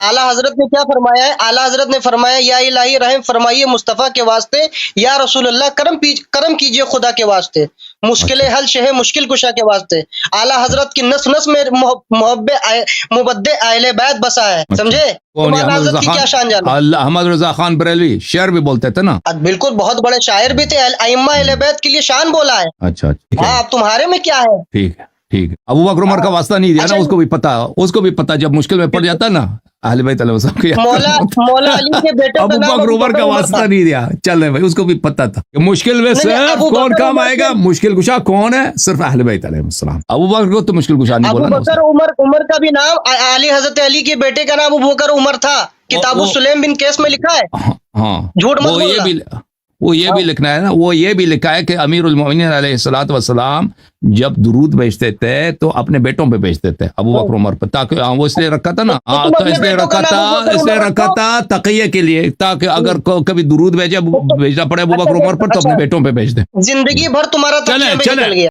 आला हजरत ने क्या फरमाया है? आला हजरत ने फरमाया या इलाही रहम फरमाइए मुस्तफ़ा के वास्ते, या रसूल अल्लाह करम कीजिए खुदा के वास्ते, मुश्किल हल शहे मुश्किल कुशा के वास्ते। आला हजरत की नस नस में मुबद्दे अहले बैत बसा है, समझे? कौन है? आला हजरत की क्या शान जाना? अहमद रजा खान बरेलवी शेर भी बोलते थे ना। बिल्कुल, बहुत बड़े शायर भी थे, अइम्मा अहले बैत के लिए शान बोला है। अच्छा ठीक हाँ, है, अब तुम्हारे में क्या है? ठीक है, ठीक है। अबू बकर उमर का वास्ता नहीं दिया ना, अच्छा, उसको भी पता जब मुश्किल में पड़ जाता ना अहले बैत अलैहि वसल्लम के मौला अली के बेटे का अबू नाम बकर उमर का उमर वास्ता था। नहीं दिया। चल रहे भाई, उसको भी पता था कि मुश्किल में नहीं, सिर्फ अबू कौन बकर काम उमर आएगा, के- मुश्किल कुशा कौन है? सिर्फ अहले बैत अलैहि सलाम। अबू बकर को तो मुश्किल कुशा नहीं अबू बोला ना उसने। बकर उमर का भी नाम अली हजरत अली के बेटे का नाम अबू बकर उमर था। किताबु सुलेम बिन केस में लिखा है, हाँ, झूठ मत वो ये बोलना। भी लिखना है ना, वो ये भी लिखा है कि अमीरुल मोमिनीन अलैहिस्सलातु वस्सलाम जब दुरूद भेजते थे तो अपने बेटों पे भेजते थे, अबू बकर उमर पर, ताकि वो इसलिए रखा था ना, तुम तो अपने इसलिए बेटों का रखा नाम अबू था, बकर इसलिए उमर रखा रखो। था तकिये के लिए, ताकि अगर कभी दुरूद भेजा पड़े अबू बकर उमर पर तो अपने बेटों पे भेज दे। जिंदगी भर तुम्हारा चले तकिया में चले निकल गया।